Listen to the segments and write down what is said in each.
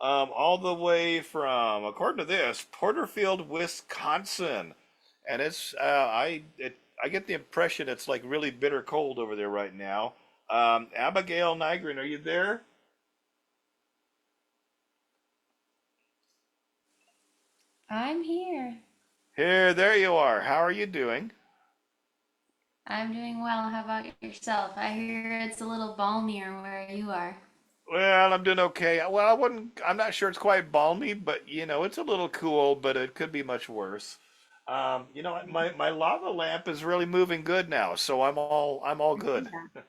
all the way from, according to this, Porterfield, Wisconsin, and I get the impression it's like really bitter cold over there right now. Abigail Nygren, are you there? I'm here. Here, there you are. How are you doing? I'm doing well. How about yourself? I hear it's a little balmier where you are. Well, I'm doing okay. Well, I'm not sure it's quite balmy, but it's a little cool, but it could be much worse. My lava lamp is really moving good now, so I'm all good. Yeah.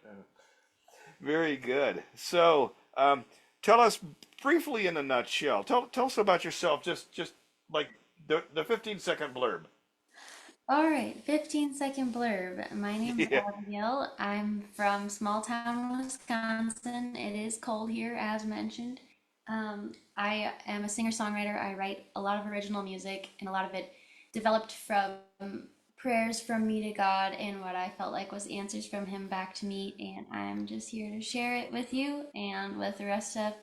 Very good. So, tell us briefly in a nutshell. Tell us about yourself. Just like the 15-second blurb. All right, 15-second blurb. My name's Yeah. Abigail. I'm from small town Wisconsin. It is cold here, as mentioned. I am a singer-songwriter. I write a lot of original music, and a lot of it developed from prayers from me to God and what I felt like was answers from Him back to me. And I'm just here to share it with you and with the rest of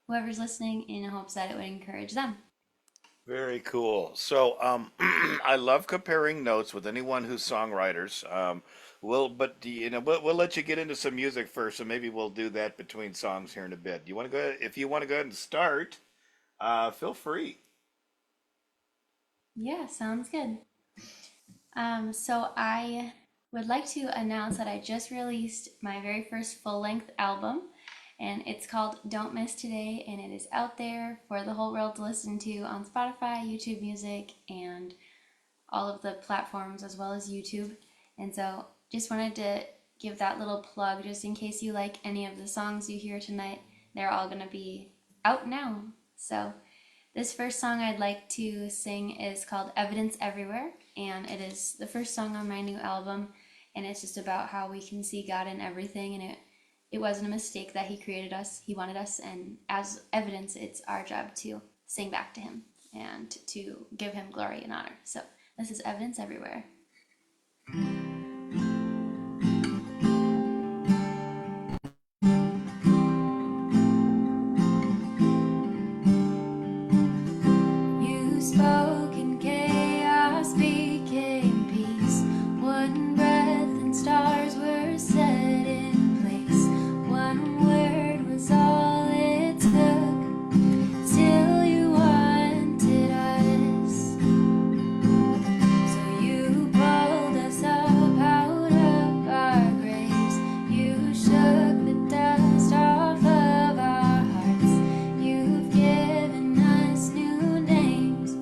whoever's listening in hopes that it would encourage them. Very cool. So, I love comparing notes with anyone who's songwriters. But we'll let you get into some music first, so maybe we'll do that between songs here in a bit. You want to go? If you want to go ahead and start, feel free. Yeah, sounds good. So I would like to announce that I just released my very first full-length album, and it's called Don't Miss Today, and it is out there for the whole world to listen to on Spotify, YouTube Music, and all of the platforms as well as YouTube. And so just wanted to give that little plug just in case you like any of the songs you hear tonight. They're all going to be out now. So this first song I'd like to sing is called Evidence Everywhere, and it is the first song on my new album, and it's just about how we can see God in everything, and it wasn't a mistake that He created us. He wanted us, and as evidence, it's our job to sing back to Him and to give Him glory and honor. So this is Evidence Everywhere. You spoke and chaos became peace. One breath and stars were set in place. One word was all it took till you wanted us. So you pulled us up out of our graves. You shook the dust off of our hearts. You've given us new names.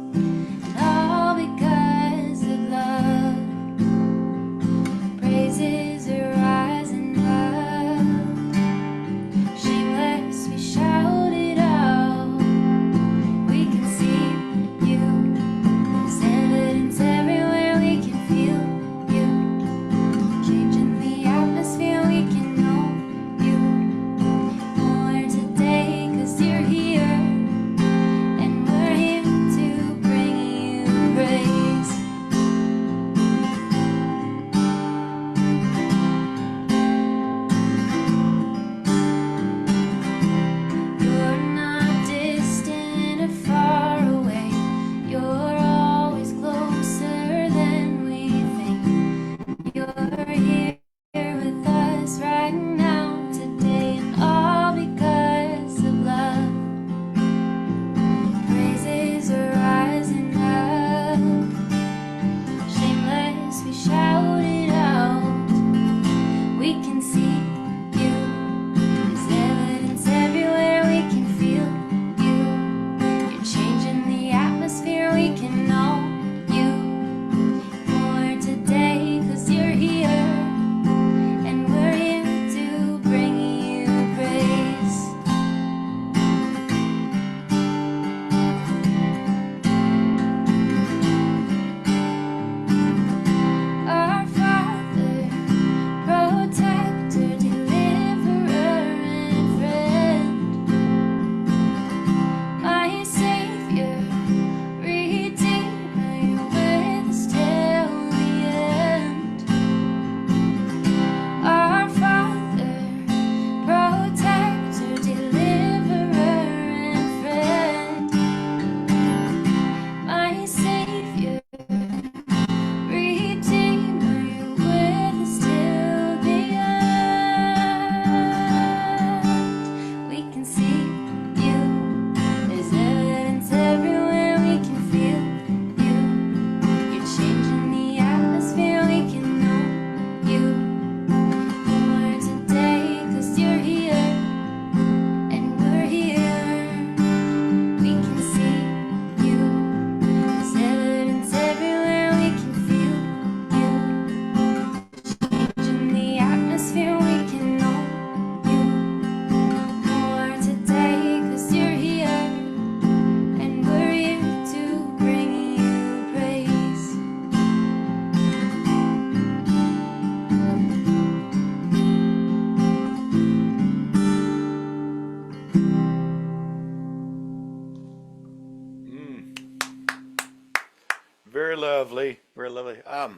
Very lovely. Very lovely. Tell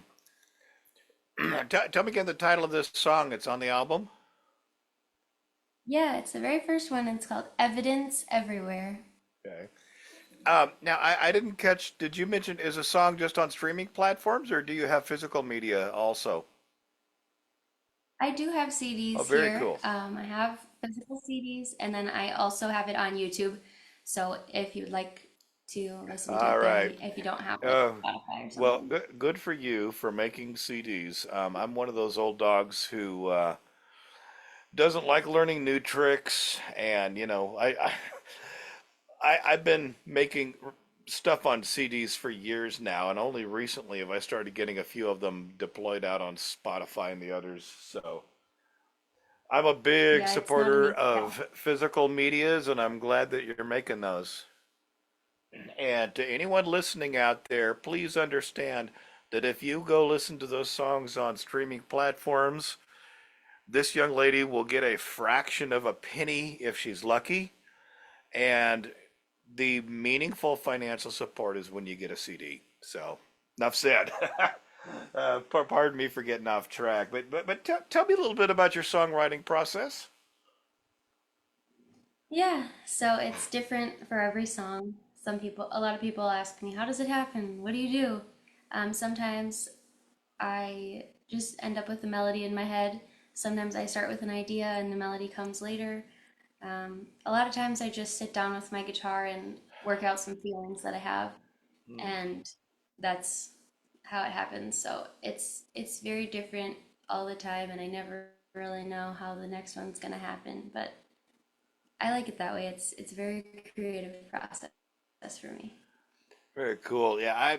me again the title of this song. It's on the album. Yeah, it's the very first one. It's called Evidence Everywhere. Okay. Now, I didn't catch. Did you mention is a song just on streaming platforms, or do you have physical media also? I do have Oh, CDs very here. cool. I have physical CDs, and then I also have it on YouTube. So if you'd like to listen to All it there, right. if you don't have like Uh, Spotify or well, something. good for you for making CDs. I'm one of those old dogs who doesn't like learning new tricks, and I've been making stuff on CDs for years now, and only recently have I started getting a few of them deployed out on Spotify and the others. So I'm a big Yeah, it's not an supporter easy task. of physical medias, and I'm glad that you're making those. And to anyone listening out there, please understand that if you go listen to those songs on streaming platforms, this young lady will get a fraction of a penny if she's lucky. And the meaningful financial support is when you get a CD. So, enough said. Pardon me for getting off track, but tell me a little bit about your songwriting process. Yeah, so it's different for every song. A lot of people ask me, how does it happen? What do you do? Sometimes I just end up with a melody in my head. Sometimes I start with an idea and the melody comes later. A lot of times I just sit down with my guitar and work out some feelings that I have, Hmm. and that's how it happens. So it's very different all the time, and I never really know how the next one's gonna happen. But I like it that way. It's a very creative process for me. Very cool. Yeah,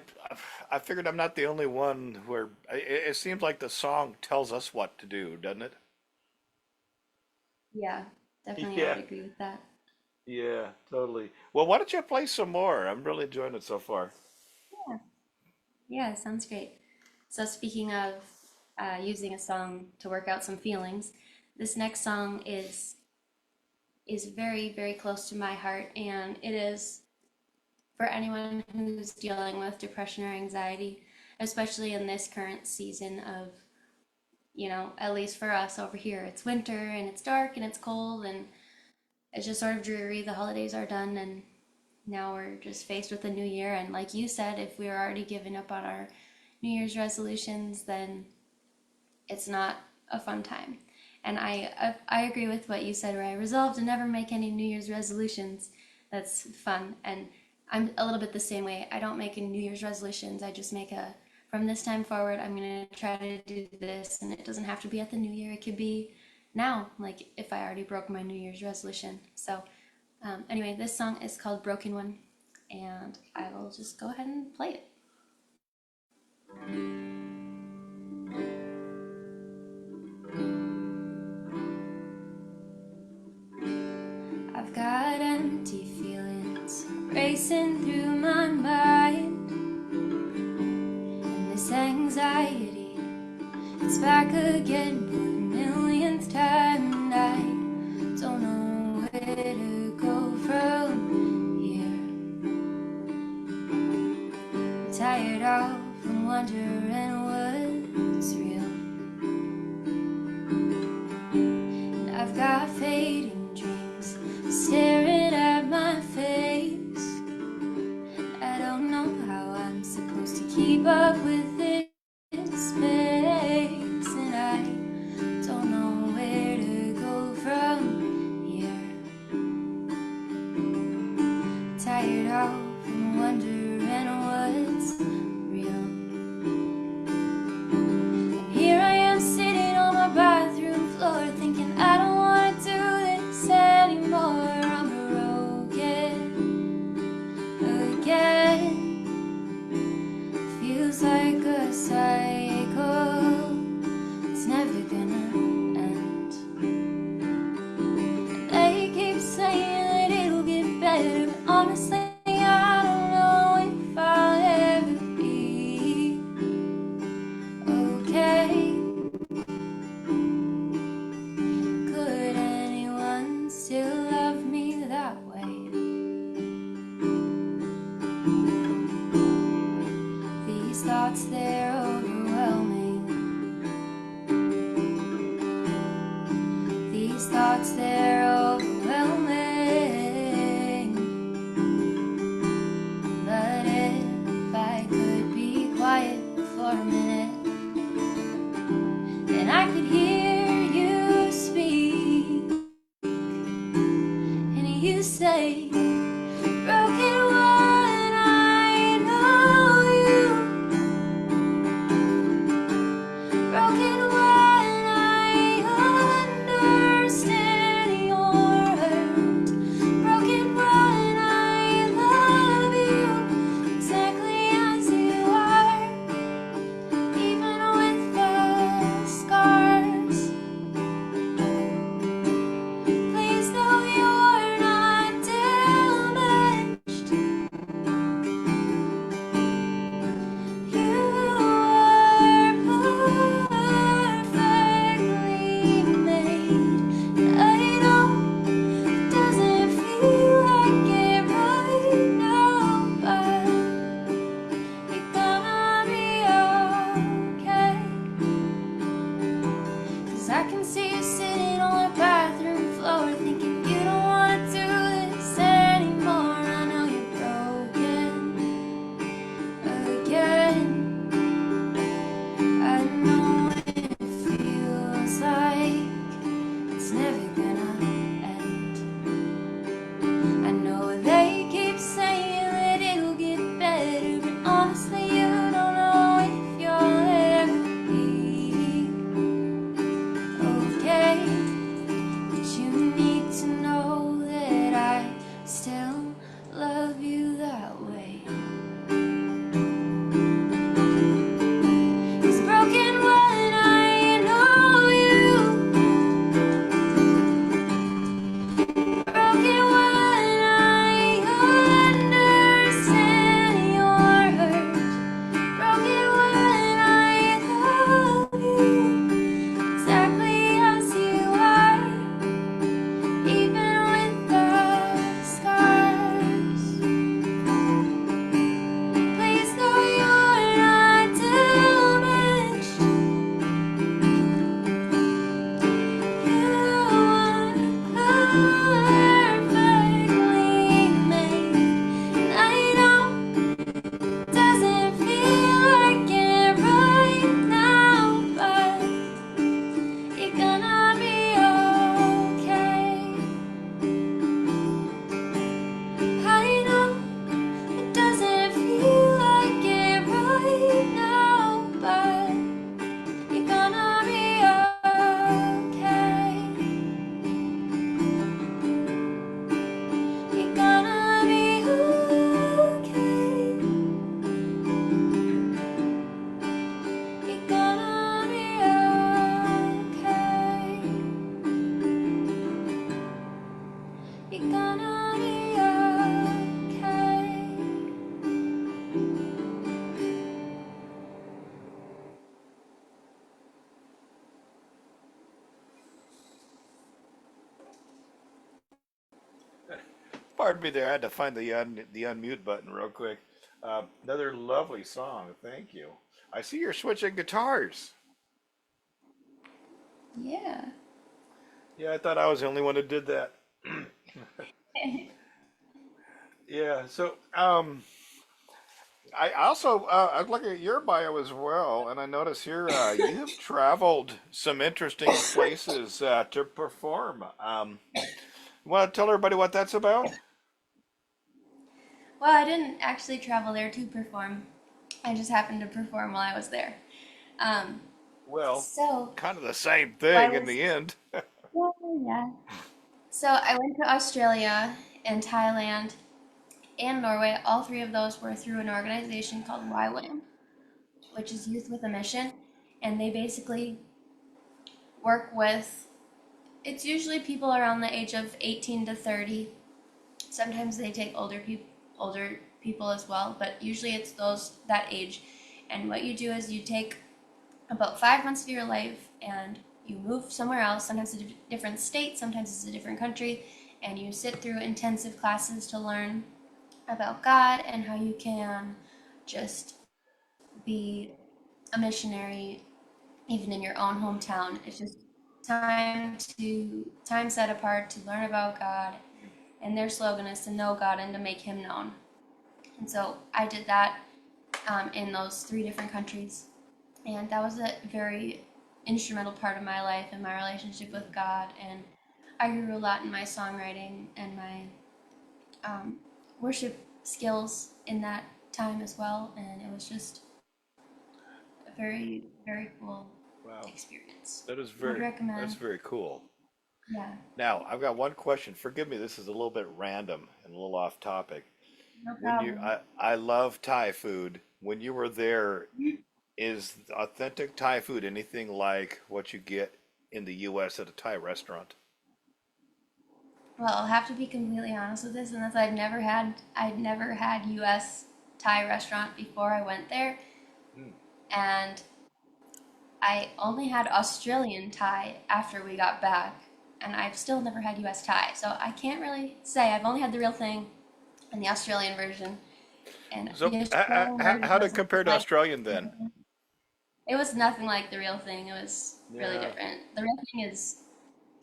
I figured I'm not the only one where it seems like the song tells us what to do, doesn't it? Yeah, definitely, I Yeah. would agree with that. Yeah, totally. Well, why don't you play some more? I'm really enjoying it so far. Yeah, yeah, sounds great. So speaking of using a song to work out some feelings, this next song is very, very close to my heart, and it is for anyone who's dealing with depression or anxiety, especially in this current season of, at least for us over here, it's winter and it's dark and it's cold and it's just sort of dreary. The holidays are done, and now we're just faced with a new year. And like you said, if we are already giving up on our New Year's resolutions, then it's not a fun time. And I agree with what you said, where I resolved to never make any New Year's resolutions. That's fun, and I'm a little bit the same way. I don't make any New Year's resolutions. I just make a from this time forward, I'm gonna try to do this, and it doesn't have to be at the New Year. It could be now, like if I already broke my New Year's resolution. So anyway, this song is called "Broken One," and I will just go ahead and play it. I've got empty feelings racing through my mind, and this anxiety, it's back again for the millionth time, and I don't know where to go from here. I'm tired of wondering what's real, and I've got fading dreams staring at my face. I don't know how I'm supposed to keep up with this pace, and I don't know where to go from here. Tired of wondering what's real. And here I am sitting on my bathroom floor, thinking I don't want to do this anymore. I'm broken again. Feels like a cycle, it's never gonna end. They keep saying that it'll get better, but honestly, I don't know if I'll ever be okay. Could anyone still love me that way? pardon me there. I had to find the unmute button real quick. Another lovely song. Thank you. I see you're switching guitars. Yeah. Yeah, I thought I was the only one who did that. Yeah. So, I also I was looking at your bio as well, and I notice here you have traveled some interesting places to perform. Want to tell everybody what that's about? Well, I didn't actually travel there to perform. I just happened to perform while I was there. Um, Well, so kind of the same I thing in was, the end. yeah, yeah. So I went to Australia and Thailand and Norway. All three of those were through an organization called YWAM, which is Youth with a Mission. And they basically work with, it's usually people around the age of 18 to 30. Sometimes they take older people as well, but usually it's those that age. And what you do is you take about 5 months of your life and you move somewhere else. Sometimes it's a different state, sometimes it's a different country, and you sit through intensive classes to learn about God and how you can just be a missionary even in your own hometown. It's just time set apart to learn about God, and their slogan is to know God and to make Him known. And so I did that in those three different countries, and that was a very instrumental part of my life and my relationship with God. And I grew a lot in my songwriting and my um, worship skills in that time as well. And it was just a very, very cool Wow, experience. that is Would that's recommend. very cool. Yeah, Now, I've got one question. Forgive me, this is a little bit random and a little off topic. no When you, problem. I love Thai food. When you were there, is authentic Thai food anything like what you get in the U.S. at a Thai restaurant? Well, I'll have to be completely honest with this, and that's I'd never had U.S. Thai restaurant before I went there, Hmm. and I only had Australian Thai after we got back, and I've still never had US Thai. So I can't really say. I've only had the real thing and the Australian version. And So, the Australian version how did was it compare to like, Australian then? it was nothing like the real thing. It was really Yeah. different. The real thing is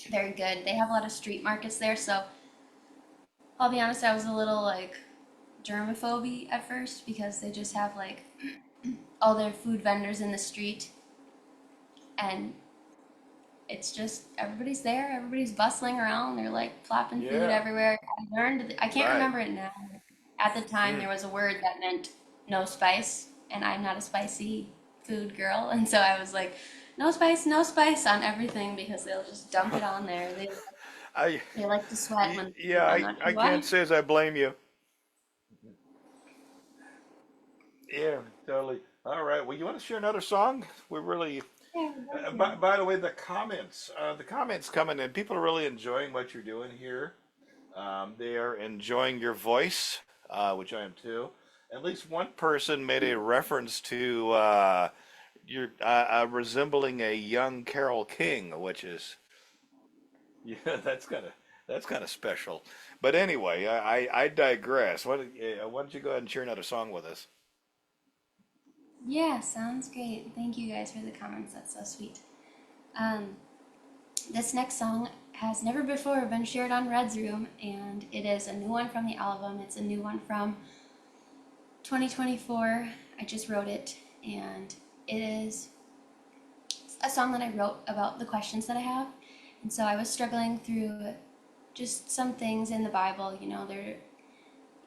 very good. They have a lot of street markets there, so I'll be honest, I was a little like germaphobe at first because they just have like all their food vendors in the street, and it's just everybody's there, everybody's bustling around, they're like plopping food Yeah. everywhere. I can't Right. remember it now. At the time, Hmm. there was a word that meant no spice, and I'm not a spicy food girl, and so I was like, no spice on everything because they'll just dump it on there. I, They like to sweat when they eat. yeah, I'm not I sure can't why. say as I blame you. Yeah, totally. All right. Well, you want to share another song? We really. Yeah, I'd love to. By the way, the comments coming in. People are really enjoying what you're doing here. They are enjoying your voice, which I am too. At least one person made a reference to you're resembling a young Carol King, which is yeah, that's kind of special. But anyway, I digress. Why don't you go ahead and share another song with us? Yeah, sounds great. Thank you guys for the comments. That's so sweet. Um, This next song has never before been shared on Red's Room, and it is a new one from the album. It's a new one from 2024. I just wrote it, and it is a song that I wrote about the questions that I have. And so I was struggling through just some things in the Bible.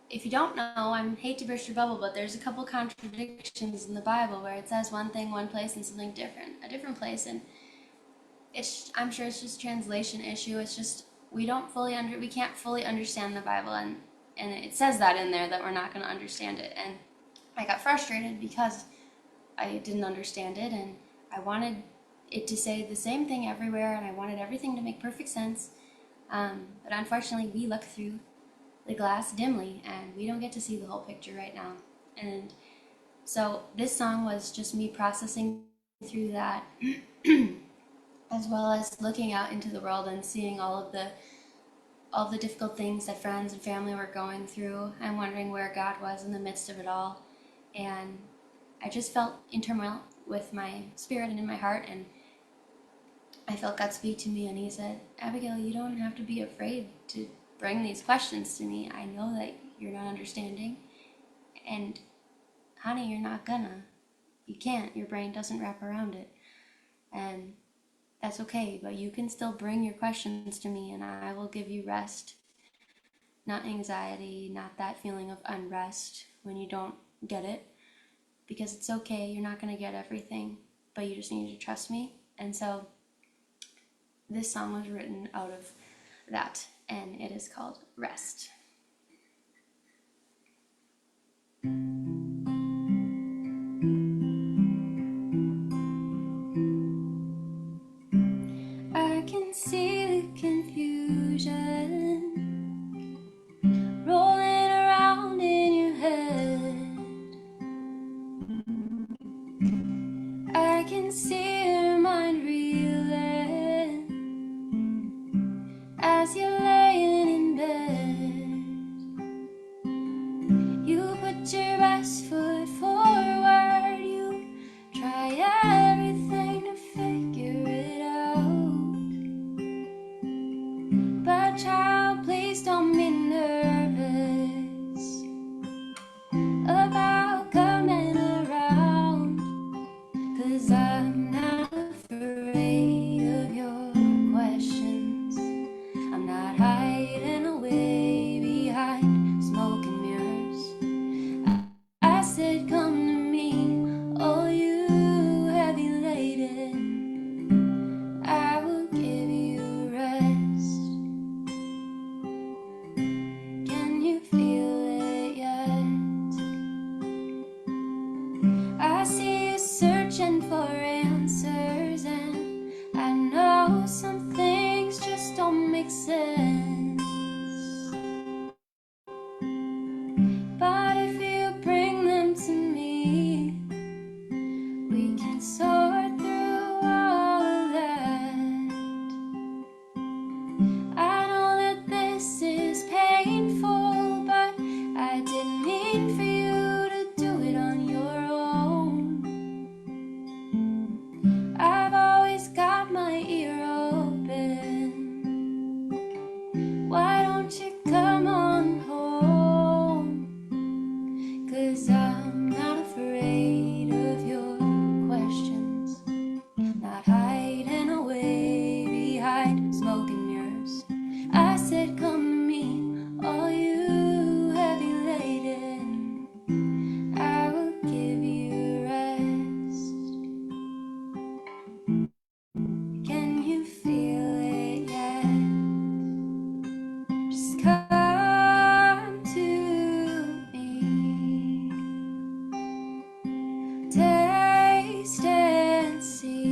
If you don't know, I hate to burst your bubble, but there's a couple contradictions in the Bible where it says one thing one place and something different, a different place. And I'm sure it's just translation issue. It's just we can't fully understand the Bible, and it says that in there that we're not going to understand it. And I got frustrated because I didn't understand it, and I wanted it to say the same thing everywhere, and I wanted everything to make perfect sense. But unfortunately, we look through the glass dimly, and we don't get to see the whole picture right now. And so this song was just me processing through that, as well as looking out into the world and seeing all the difficult things that friends and family were going through. I'm wondering where God was in the midst of it all. And I just felt in turmoil with my spirit and in my heart. And I felt God speak to me, and He said, Abigail, you don't have to be afraid to bring these questions to me. I know that you're not understanding. And honey, you're not gonna. You can't. Your brain doesn't wrap around it. And that's okay, but you can still bring your questions to me, and I will give you rest. Not anxiety, not that feeling of unrest when you don't get it, because it's okay. You're not going to get everything, but you just need to trust me. And so this song was written out of that, and it is called Rest. I can see the confusion rolling around in your head. I can see your mind reeling as you're laying in bed. You put your best foot forward. You try everything to figure it out. But child, please don't be nervous about coming around, 'cause I'm not afraid of your questions. I'm not hiding away behind smoke and mirrors. I said, come to me, all you heavy laden. I will give you rest. Can you feel it yet? I see you searching for answers, and I know some things just don't make sense. But if you bring them to me, we can sort through all of that. I know that this is painful, but I didn't mean for you to do it on your own. I've always got my ear open. Why don't you come on home? 'Cause I'm not afraid of your questions. Not hiding away behind smoke and mirrors. I said, come to me, all you heavy laden. I will give you rest. Can you feel it yet? Just come to me. Taste and see.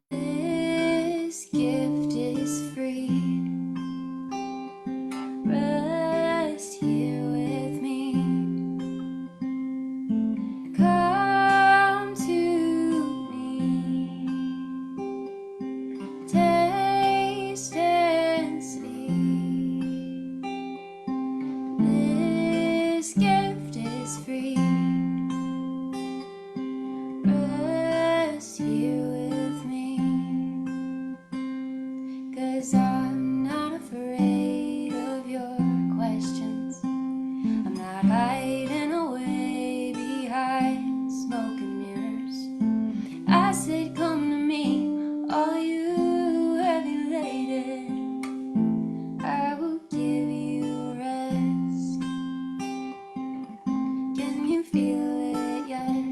This gift is free. Rest here with me. Come to me. Taste and see. This gift is free. Rest here with me. 'Cause I'm not afraid of your questions. I'm not hiding away behind smoke and mirrors. I said, come to me, all you heavy laden. I will give you rest. Can you feel it yet?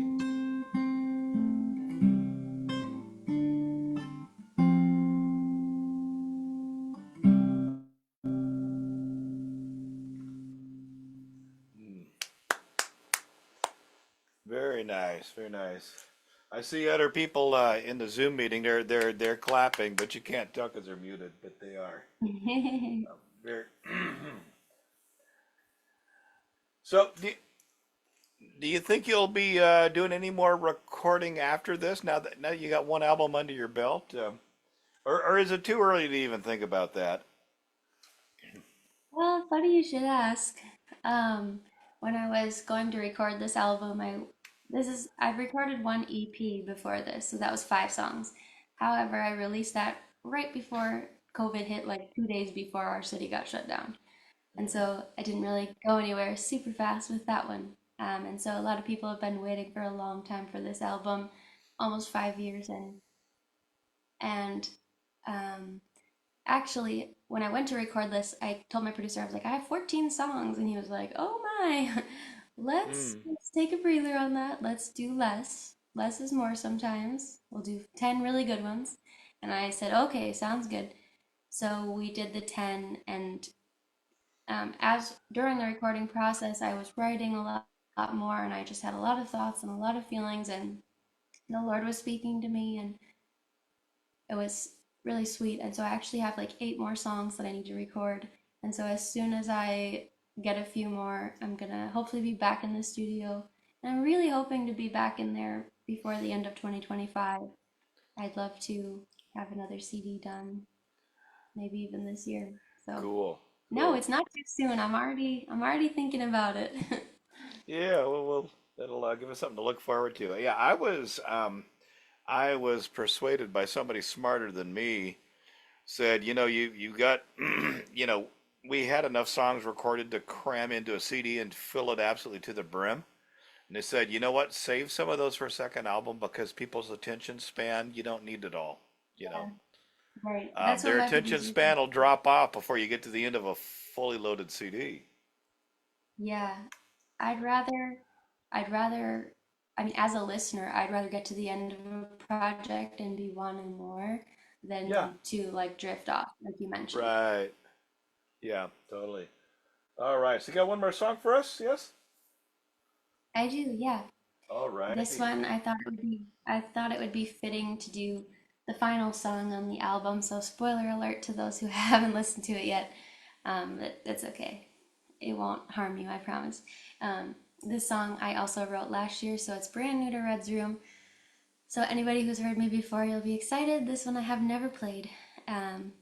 Very nice, very nice. I see other people in the Zoom meeting. They're clapping, but you can't tell because they're muted. But they are. Very. So, do you think you'll be doing any more recording after this? Now that you got one album under your belt. or is it too early to even think about that? Well, funny you should ask. Um, when I was going to record this album, I've recorded one EP before this, so that was 5 songs. However, I released that right before COVID hit, like 2 days before our city got shut down. And so I didn't really go anywhere super fast with that one. And so a lot of people have been waiting for a long time for this album, almost 5 years, and um, actually, when I went to record this, I told my producer, I was like, I have 14 songs. And he was like, oh my, Mm. let's take a breather on that. Let's do less. Less is more sometimes. We'll do 10 really good ones. And I said, okay, sounds good. So we did the 10. And as during the recording process, I was writing lot more. And I just had a lot of thoughts and a lot of feelings. And the Lord was speaking to me. And it was really sweet. And so I actually have like 8 more songs that I need to record. And so as soon as I get a few more, I'm gonna hopefully be back in the studio. And I'm really hoping to be back in there before the end of 2025. I'd love to have another CD done, maybe even this year. So Cool, no, cool. it's not too soon. I'm already thinking about it. Yeah, well, that'll give us something to look forward to. Yeah, I was persuaded by somebody smarter than me. Said, you got, you know, we had enough songs recorded to cram into a CD and fill it absolutely to the brim. And they said, you know what? Save some of those for a second album because people's attention span, you don't need it all. You know, Yeah, right. That's what their my attention producer said. span will drop off before you get to the end of a fully loaded CD. Yeah, I'd rather, I'd rather, I mean, as a listener, I'd rather get to the end of a project and be wanting more Yeah. than to like drift off, like you mentioned. Right. Yeah, totally. All right. So you got one more song for us? Yes? I do, yeah. All This righty. one, I thought it would be fitting to do the final song on the album. So spoiler alert to those who haven't listened to it yet. That's okay. It won't harm you, I promise. This song I also wrote last year, so it's brand new to Red's Room. So anybody who's heard me before, you'll be excited. This one I have never played. Um,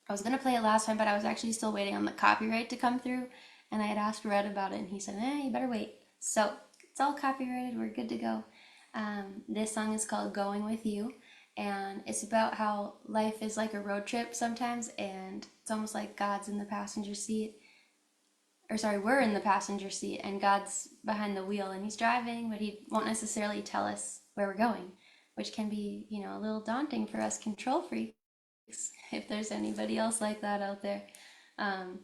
I was gonna play it last time, but I was actually still waiting on the copyright to come through, and I had asked Red about it, and he said, you better wait." So it's all copyrighted. We're good to go. This song is called "Going with You," and it's about how life is like a road trip sometimes, and it's almost like God's in the passenger seat, or sorry, we're in the passenger seat and God's behind the wheel and he's driving, but he won't necessarily tell us where we're going, which can be, a little daunting for us control freaks if there's anybody else like that out there. Um,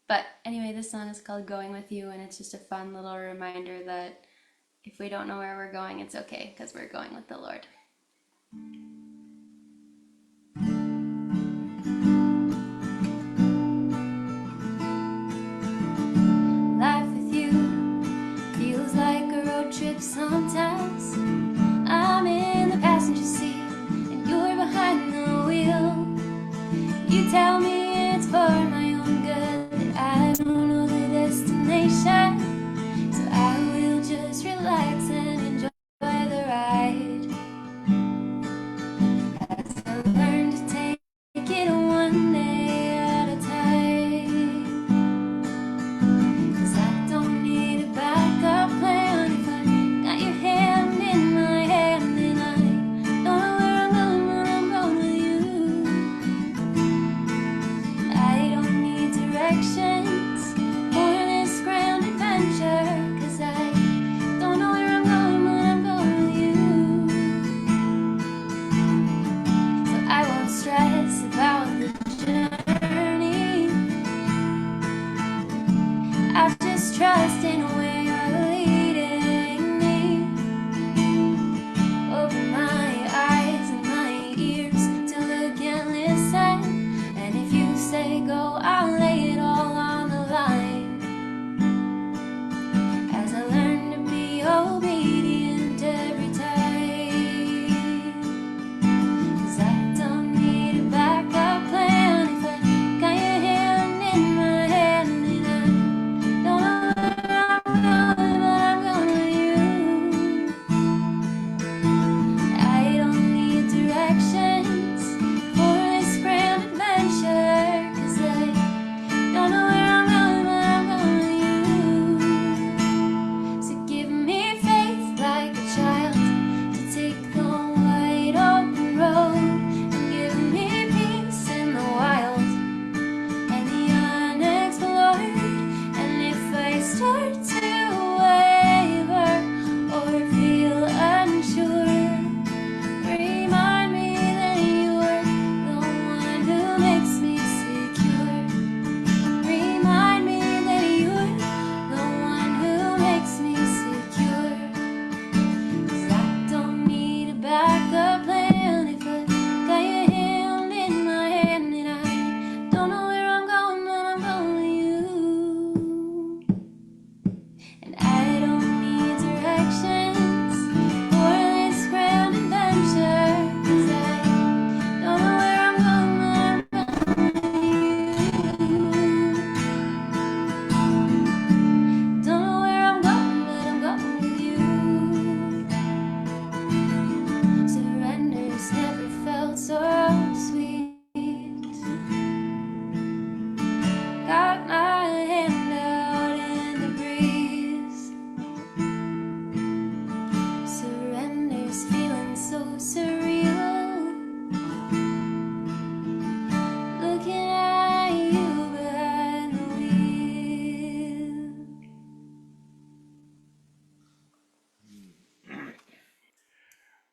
but anyway, this song is called Going With You, and it's just a fun little reminder that if we don't know where we're going, it's okay because we're going with the Lord. Life with you feels like a road trip sometimes. I'm in the passenger seat and you're behind the wheel. You tell me it's for my own good, that I don't know the destination, so I will just relax and enjoy the ride. As I learn to take it one day at a time, 'cause I don't need a backup plan. If I got your hand in my hand, then I don't know where I'm going when I'm going with you. I don't need directions for this grand adventure, 'cause I don't know where I'm going when I'm going with you. So I won't stress about the journey. I just trust in where you're leading me. Open my eyes and my ears to look and listen. And if you say go, I'll lay it all on the line. As I learn to be obedient every time. 'Cause I don't need a backup plan. If I got your hand in my hand, then I don't know where I'm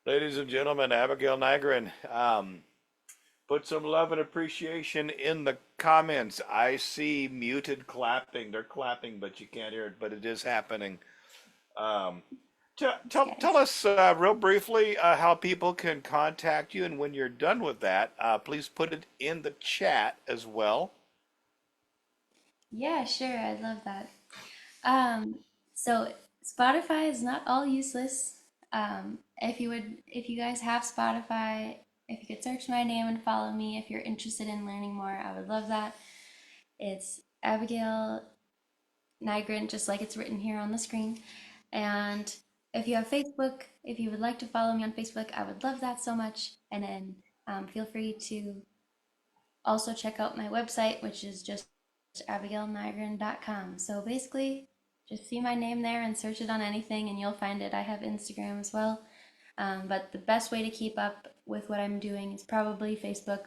Ladies and gentlemen, Abigail Nygren, put some love and appreciation in the comments. I see muted clapping. They're clapping, but you can't hear it, but it is happening. Um, Thanks, tell guys. us real briefly how people can contact you, and when you're done with that, please put it in the chat as well. Yeah, sure. I'd love that. Um, so Spotify is not all useless. If you guys have Spotify, if you could search my name and follow me, if you're interested in learning more, I would love that. It's Abigail Nygren, just like it's written here on the screen. And if you have Facebook, if you would like to follow me on Facebook, I would love that so much. And then feel free to also check out my website, which is just abigailnygren.com. So basically, just see my name there and search it on anything, and you'll find it. I have Instagram as well. But the best way to keep up with what I'm doing is probably Facebook.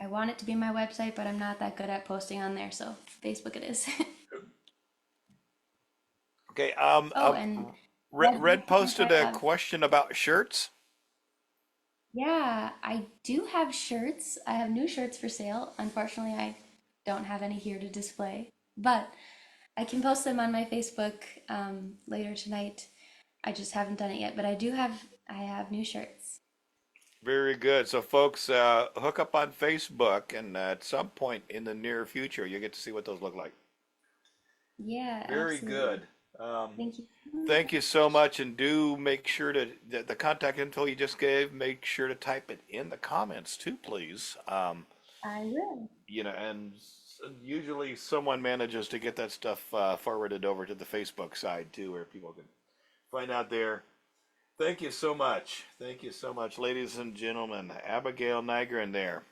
I want it to be my website, but I'm not that good at posting on there, so Facebook it is. Okay. Oh, and Red since I posted a have, question about shirts. yeah, I do have shirts. I have new shirts for sale. Unfortunately, I don't have any here to display, but I can post them on my Facebook later tonight. I just haven't done it yet, but I have new shirts. Very good. So, folks, hook up on Facebook, and at some point in the near future, you get to see what those look like. Yeah, Very absolutely. good. Um, Thank you so Thank you so much. much, and do make sure to the contact info you just gave. Make sure to type it in the comments too, please. I will. And usually someone manages to get that stuff forwarded over to the Facebook side too, where people can find out there. Thank you so much. Thank you so much, ladies and gentlemen. Abigail Nygren there.